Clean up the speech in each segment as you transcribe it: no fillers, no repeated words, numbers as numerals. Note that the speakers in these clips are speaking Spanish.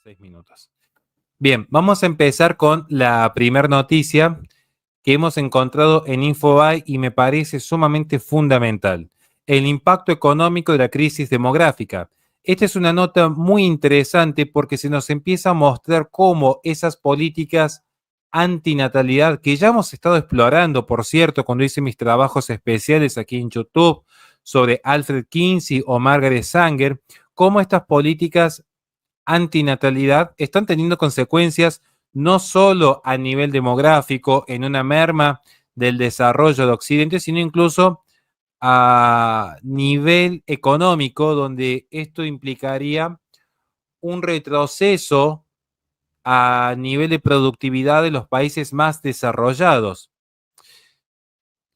6 minutos. Bien, vamos a empezar con la primera noticia que hemos encontrado en Infobae y me parece sumamente fundamental. El impacto económico de la crisis demográfica. Esta es una nota muy interesante porque se nos empieza a mostrar cómo esas políticas antinatalidad que ya hemos estado explorando, por cierto, cuando hice mis trabajos especiales aquí en YouTube sobre Alfred Kinsey o Margaret Sanger, cómo estas políticas antinatalidad están teniendo consecuencias no solo a nivel demográfico, en una merma del desarrollo de Occidente, sino incluso a nivel económico, donde esto implicaría un retroceso a nivel de productividad de los países más desarrollados.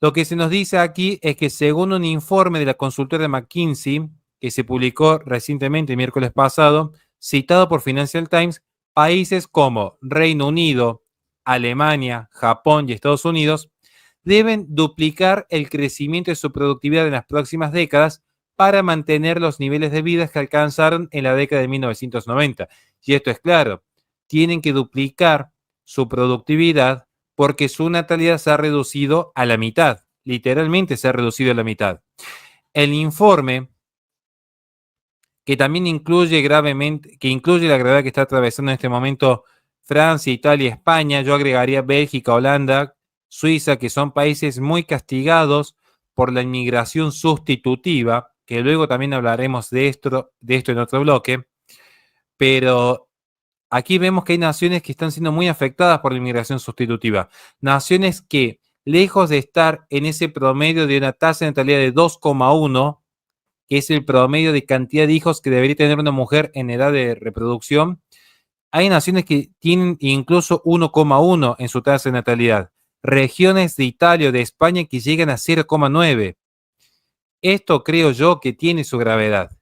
Lo que se nos dice aquí es que según un informe de la consultora McKinsey, que se publicó recientemente, miércoles pasado, citado por Financial Times, países como Reino Unido, Alemania, Japón y Estados Unidos deben duplicar el crecimiento de su productividad en las próximas décadas para mantener los niveles de vida que alcanzaron en la década de 1990. Y esto es claro, tienen que duplicar su productividad porque su natalidad se ha reducido a la mitad, literalmente se ha reducido a la mitad. El informe, que también incluye la gravedad que está atravesando en este momento Francia, Italia, España, yo agregaría Bélgica, Holanda, Suiza, que son países muy castigados por la inmigración sustitutiva, que luego también hablaremos de esto en otro bloque, pero aquí vemos que hay naciones que están siendo muy afectadas por la inmigración sustitutiva. Naciones que, lejos de estar en ese promedio de una tasa de natalidad de 2,1, que es el promedio de cantidad de hijos que debería tener una mujer en edad de reproducción, hay naciones que tienen incluso 1,1 en su tasa de natalidad. Regiones de Italia o de España que llegan a 0,9. Esto creo yo que tiene su gravedad.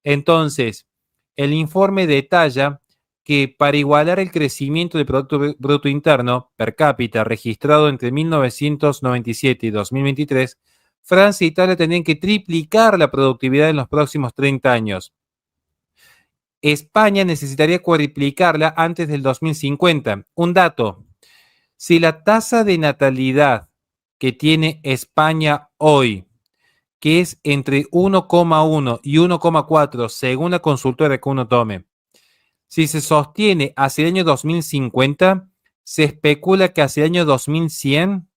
Entonces, el informe detalla que para igualar el crecimiento del Producto Bruto Interno per cápita registrado entre 1997 y 2023, Francia e Italia tendrían que triplicar la productividad en los próximos 30 años. España necesitaría cuadriplicarla antes del 2050. Un dato, si la tasa de natalidad que tiene España hoy, que es entre 1,1 y 1,4 según la consultora que uno tome, si se sostiene hacia el año 2050, se especula que hacia el año 2100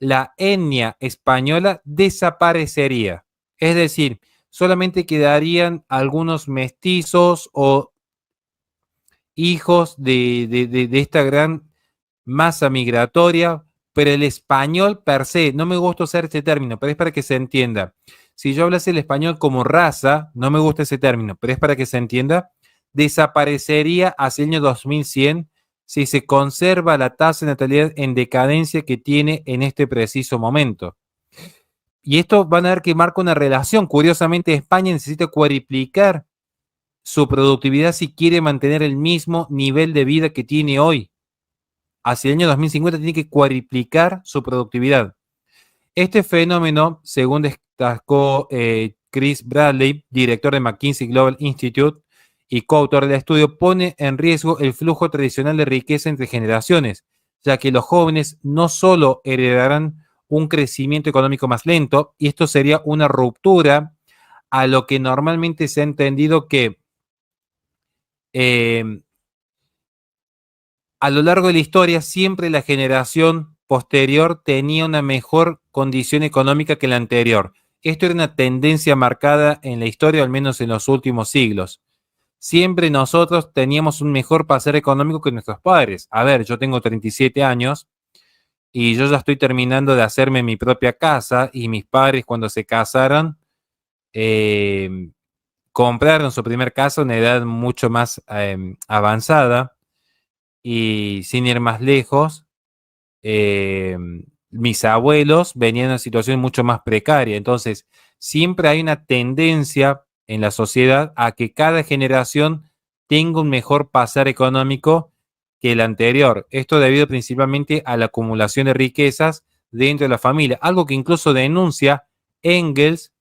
la etnia española desaparecería. Es decir, solamente quedarían algunos mestizos o hijos de esta gran masa migratoria, pero el español per se, no me gusta usar este término, pero es para que se entienda. Si yo hablase el español como raza, no me gusta ese término, pero es para que se entienda, desaparecería hacia el año 2100 si se conserva la tasa de natalidad en decadencia que tiene en este preciso momento. Y esto van a ver que marca una relación. Curiosamente, España necesita cuadriplicar su productividad si quiere mantener el mismo nivel de vida que tiene hoy. Hacia el año 2050 tiene que cuadriplicar su productividad. Este fenómeno, según destacó Chris Bradley, director de McKinsey Global Institute y coautor del estudio, pone en riesgo el flujo tradicional de riqueza entre generaciones, ya que los jóvenes no solo heredarán un crecimiento económico más lento, y esto sería una ruptura a lo que normalmente se ha entendido que a lo largo de la historia siempre la generación posterior tenía una mejor condición económica que la anterior. Esto era una tendencia marcada en la historia, al menos en los últimos siglos. Siempre nosotros teníamos un mejor pasar económico que nuestros padres. A ver, yo tengo 37 años y yo ya estoy terminando de hacerme mi propia casa, y mis padres cuando se casaron compraron su primer casa a una edad mucho más avanzada. Y sin ir más lejos, mis abuelos venían en una situación mucho más precaria. Entonces, siempre hay una tendencia en la sociedad a que cada generación tenga un mejor pasar económico que el anterior. Esto debido principalmente a la acumulación de riquezas dentro de la familia, algo que incluso denuncia Engels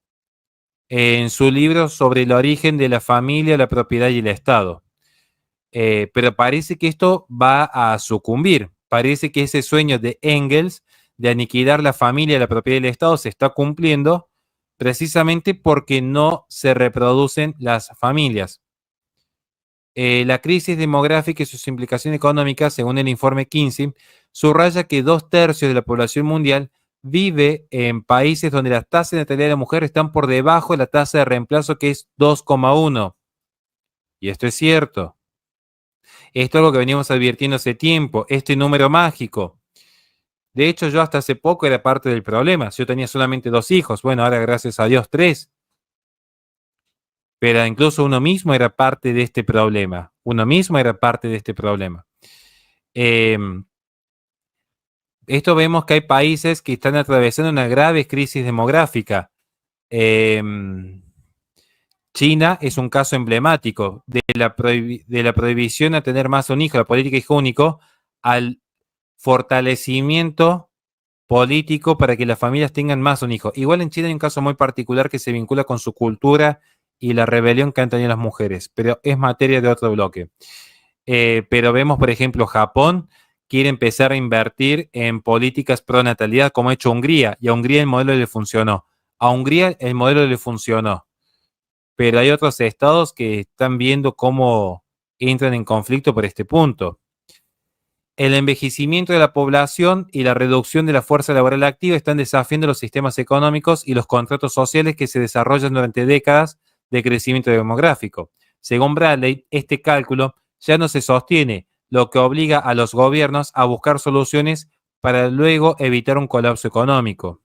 en su libro sobre el origen de la familia, la propiedad y el Estado. Pero parece que esto va a sucumbir. Parece que ese sueño de Engels de aniquilar la familia y la propiedad del Estado se está cumpliendo precisamente porque no se reproducen las familias. La crisis demográfica y sus implicaciones económicas, según el informe McKinsey, subraya que 2/3 de la población mundial vive en países donde las tasas de natalidad de la mujer están por debajo de la tasa de reemplazo, que es 2,1. Y esto es cierto. Esto es algo que veníamos advirtiendo hace tiempo, este número mágico. De hecho, yo hasta hace poco era parte del problema. Yo tenía solamente 2 hijos. Bueno, ahora gracias a Dios 3. Pero incluso uno mismo era parte de este problema. Uno mismo era parte de este problema. Eh, Esto vemos que hay países que están atravesando una grave crisis demográfica. Eh, China es un caso emblemático de la prohibición a tener más de un hijo, la política hijo único, al fortalecimiento político para que las familias tengan más de un hijo. Igual en China hay un caso muy particular que se vincula con su cultura y la rebelión que han tenido las mujeres, pero es materia de otro bloque. Pero vemos, por ejemplo, Japón quiere empezar a invertir en políticas pro natalidad, como ha hecho Hungría, y a Hungría el modelo le funcionó. A Hungría el modelo le funcionó, pero hay otros estados que están viendo cómo entran en conflicto por este punto. El envejecimiento de la población y la reducción de la fuerza laboral activa están desafiando los sistemas económicos y los contratos sociales que se desarrollan durante décadas de crecimiento demográfico. Según Bradley, este cálculo ya no se sostiene, lo que obliga a los gobiernos a buscar soluciones para luego evitar un colapso económico.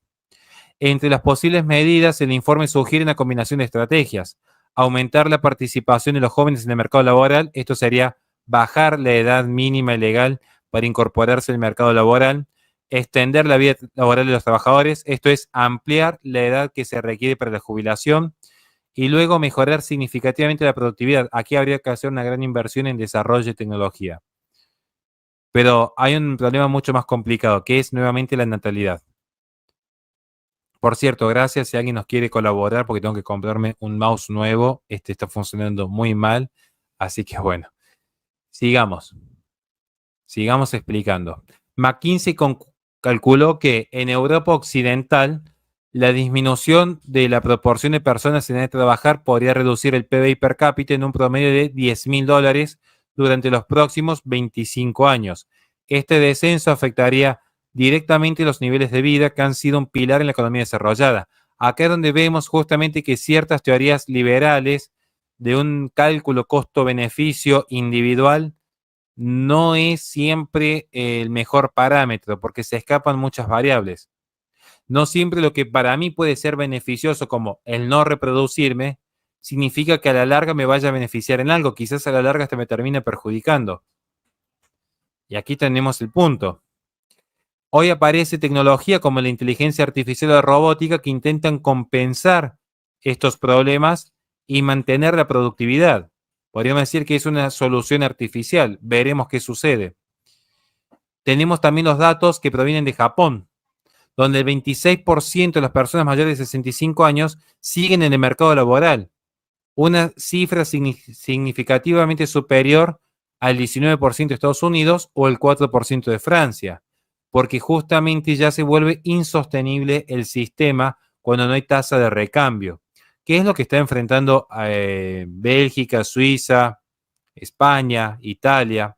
Entre las posibles medidas, el informe sugiere una combinación de estrategias. Aumentar la participación de los jóvenes en el mercado laboral, esto sería bajar la edad mínima legal para incorporarse al mercado laboral, extender la vida laboral de los trabajadores, esto es ampliar la edad que se requiere para la jubilación, y luego mejorar significativamente la productividad. Aquí habría que hacer una gran inversión en desarrollo y tecnología. Pero hay un problema mucho más complicado, que es nuevamente la natalidad. Por cierto, gracias si alguien nos quiere colaborar porque tengo que comprarme un mouse nuevo. Este está funcionando muy mal. Así que bueno, sigamos. Sigamos explicando. McKinsey calculó que en Europa Occidental la disminución de la proporción de personas en edad de trabajar podría reducir el PBI per cápita en un promedio de $10.000 durante los próximos 25 años. Este descenso afectaría directamente los niveles de vida que han sido un pilar en la economía desarrollada. Acá es donde vemos justamente que ciertas teorías liberales de un cálculo costo-beneficio individual no es siempre el mejor parámetro porque se escapan muchas variables. No siempre lo que para mí puede ser beneficioso, como el no reproducirme, significa que a la larga me vaya a beneficiar en algo. Quizás a la larga hasta me termine perjudicando. Y aquí tenemos el punto. Hoy aparece tecnología como la inteligencia artificial o la robótica que intentan compensar estos problemas y mantener la productividad. Podríamos decir que es una solución artificial. Veremos qué sucede. Tenemos también los datos que provienen de Japón, donde el 26% de las personas mayores de 65 años siguen en el mercado laboral, una cifra significativamente superior al 19% de Estados Unidos o el 4% de Francia, porque justamente ya se vuelve insostenible el sistema cuando no hay tasa de recambio, que es lo que está enfrentando Bélgica, Suiza, España, Italia.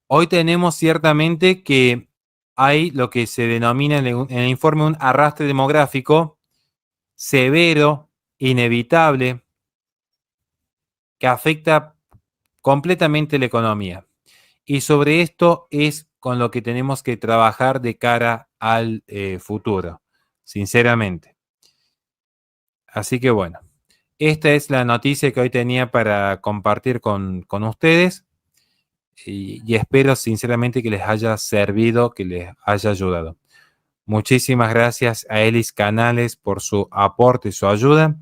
Hoy tenemos ciertamente que hay lo que se denomina en el informe un arrastre demográfico severo, inevitable, que afecta completamente la economía. Y sobre esto es con lo que tenemos que trabajar de cara al futuro, sinceramente. Así que bueno, esta es la noticia que hoy tenía para compartir con ustedes. Y espero sinceramente que les haya servido, que les haya ayudado. Muchísimas gracias a Elis Canales por su aporte y su ayuda.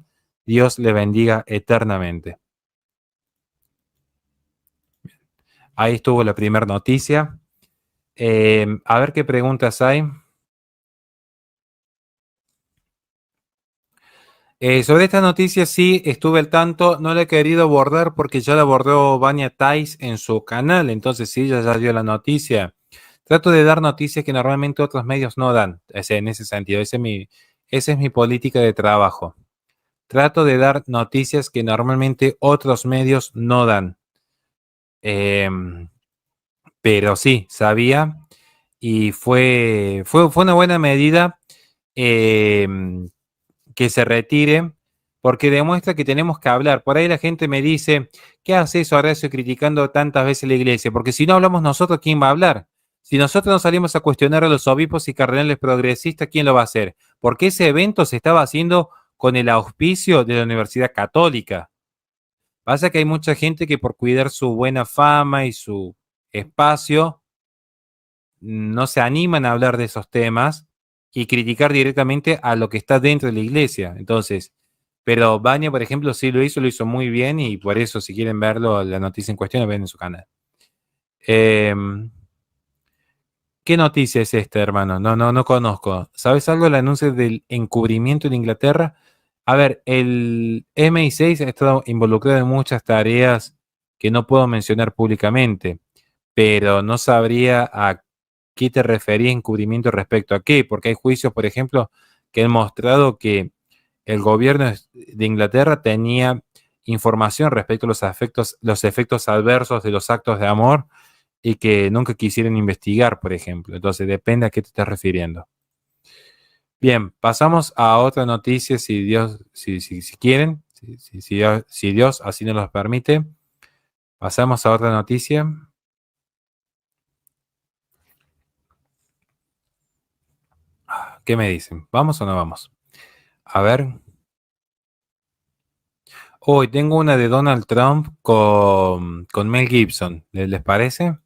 Dios le bendiga eternamente. Ahí estuvo la primera noticia. A ver qué preguntas hay. Sobre esta noticia sí estuve al tanto, no la he querido abordar porque ya la abordó Vania Tais en su canal, entonces sí, ella ya dio la noticia. Trato de dar noticias que normalmente otros medios no dan, en ese sentido, esa es mi política de trabajo. Trato de dar noticias que normalmente otros medios no dan. Em, pero sí, sabía y fue una buena medida. em, que se retire, porque demuestra que tenemos que hablar. Por ahí la gente me dice, ¿qué hace eso, Horacio, criticando tantas veces la iglesia? Porque si no hablamos nosotros, ¿quién va a hablar? Si nosotros no salimos a cuestionar a los obispos y cardenales progresistas, ¿quién lo va a hacer? Porque ese evento se estaba haciendo con el auspicio de la Universidad Católica. Pasa que hay mucha gente que por cuidar su buena fama y su espacio, no se animan a hablar de esos temas y criticar directamente a lo que está dentro de la iglesia. Entonces, pero Baña, por ejemplo, sí lo hizo muy bien y por eso, si quieren verlo, la noticia en cuestión, lo ven en su canal. Eh, ¿Qué noticia es esta, hermano? No conozco. ¿Sabes algo del anuncio del encubrimiento en Inglaterra? A ver, el MI6 ha estado involucrado en muchas tareas que no puedo mencionar públicamente, pero no sabría a qué te refería encubrimiento respecto a qué, porque hay juicios, por ejemplo, que han mostrado que el gobierno de Inglaterra tenía información respecto a los efectos adversos de los actos de amor y que nunca quisieron investigar, por ejemplo. Entonces, depende a qué te estás refiriendo. Bien, pasamos a otra noticia, si Dios, si quieren, si Dios así nos los permite. Pasamos a otra noticia. ¿Qué me dicen? ¿Vamos o no vamos? A ver. Hoy tengo una de Donald Trump con Mel Gibson. ¿Les parece?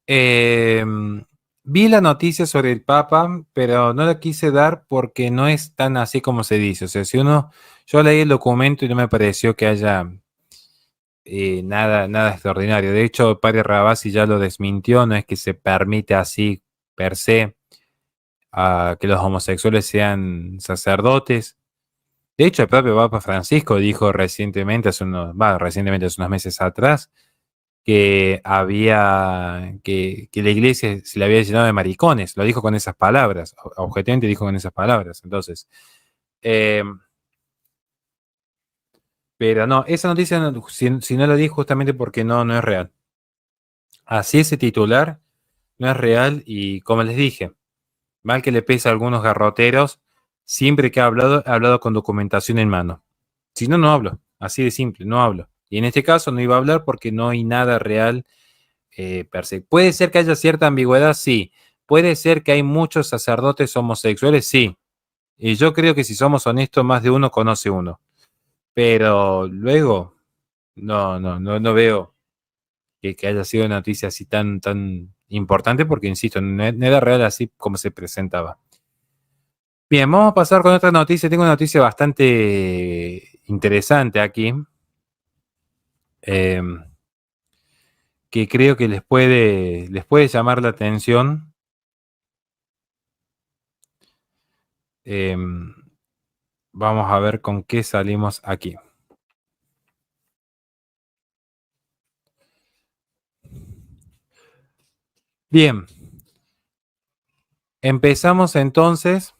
Eh, Vi la noticia sobre el Papa, pero no la quise dar porque no es tan así como se dice. O sea, yo leí el documento y no me pareció que haya nada extraordinario. De hecho, el padre Rabasi ya lo desmintió, no es que se permite así per se a que los homosexuales sean sacerdotes. De hecho, el propio Papa Francisco dijo recientemente, recientemente, hace unos meses atrás, que la iglesia se le había llenado de maricones. Lo dijo con esas palabras, objetivamente dijo con esas palabras. Entonces, eh, pero no, esa noticia, si no lo di justamente porque no es real. Así ese titular no es real y como les dije, mal que le pese a algunos garroteros, siempre que he hablado con documentación en mano. Si no, no hablo. Así de simple, no hablo. Y en este caso no iba a hablar porque no hay nada real per se. ¿Puede ser que haya cierta ambigüedad? Sí. ¿Puede ser que hay muchos sacerdotes homosexuales? Sí. Y yo creo que si somos honestos, más de uno conoce uno. Pero luego, no veo que haya sido una noticia así tan importante porque, insisto, no era real así como se presentaba. Bien, vamos a pasar con otra noticia. Tengo una noticia bastante interesante aquí, eh, que creo que les puede llamar la atención. Eh, Vamos a ver con qué salimos aquí. Bien, empezamos entonces.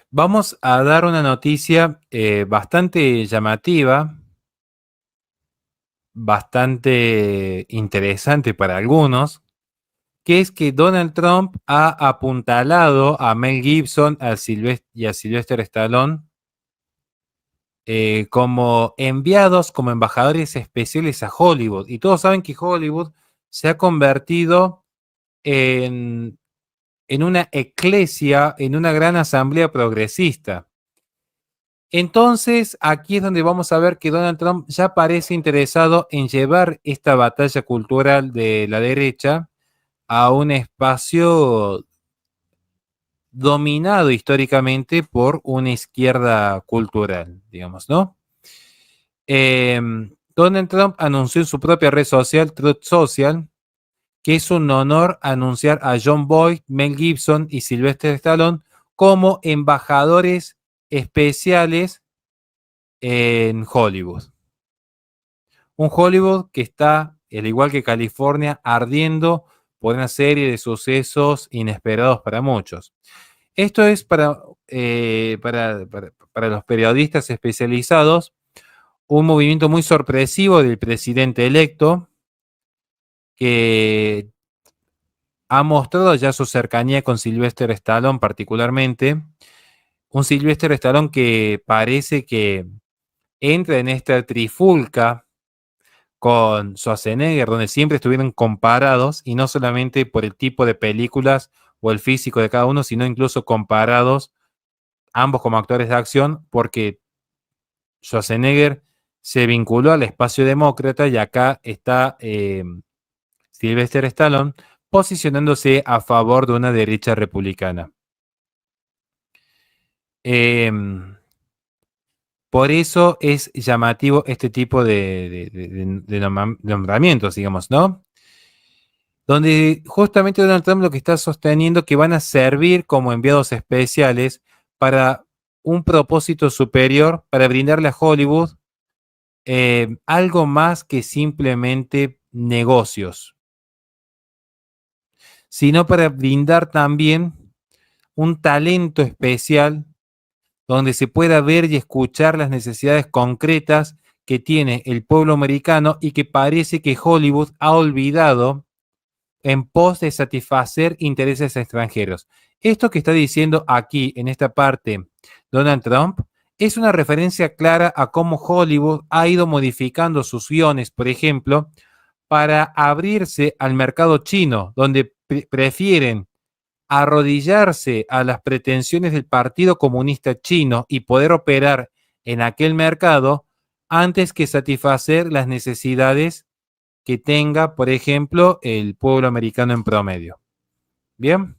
Vamos a dar una noticia bastante llamativa, bastante interesante para algunos, que es que Donald Trump ha apuntalado a Mel Gibson y a Sylvester Stallone como enviados, como embajadores especiales a Hollywood. Y todos saben que Hollywood se ha convertido en, en una eclesia, en una gran asamblea progresista. Entonces, aquí es donde vamos a ver que Donald Trump ya parece interesado en llevar esta batalla cultural de la derecha a un espacio dominado históricamente por una izquierda cultural, digamos, ¿no? Eh, Donald Trump anunció en su propia red social, Truth Social, que es un honor anunciar a Jon Voight, Mel Gibson y Sylvester Stallone como embajadores especiales en Hollywood. Un Hollywood que está, al igual que California, ardiendo por una serie de sucesos inesperados para muchos. Esto es para los periodistas especializados un movimiento muy sorpresivo del presidente electo que ha mostrado ya su cercanía con Sylvester Stallone particularmente. Un Sylvester Stallone que parece que entra en esta trifulca con Schwarzenegger, donde siempre estuvieron comparados, y no solamente por el tipo de películas o el físico de cada uno, sino incluso comparados ambos como actores de acción, porque Schwarzenegger se vinculó al espacio demócrata y acá está Sylvester Stallone posicionándose a favor de una derecha republicana. Por eso es llamativo este tipo de nombramientos, digamos, ¿no? Donde justamente Donald Trump lo que está sosteniendo que van a servir como enviados especiales para un propósito superior, para brindarle a Hollywood algo más que simplemente negocios, sino para brindar también un talento especial donde se pueda ver y escuchar las necesidades concretas que tiene el pueblo americano y que parece que Hollywood ha olvidado en pos de satisfacer intereses extranjeros. Esto que está diciendo aquí en esta parte Donald Trump es una referencia clara a cómo Hollywood ha ido modificando sus guiones, por ejemplo, para abrirse al mercado chino, donde prefieren arrodillarse a las pretensiones del Partido Comunista Chino y poder operar en aquel mercado antes que satisfacer las necesidades que tenga, por ejemplo, el pueblo americano en promedio. ¿Bien?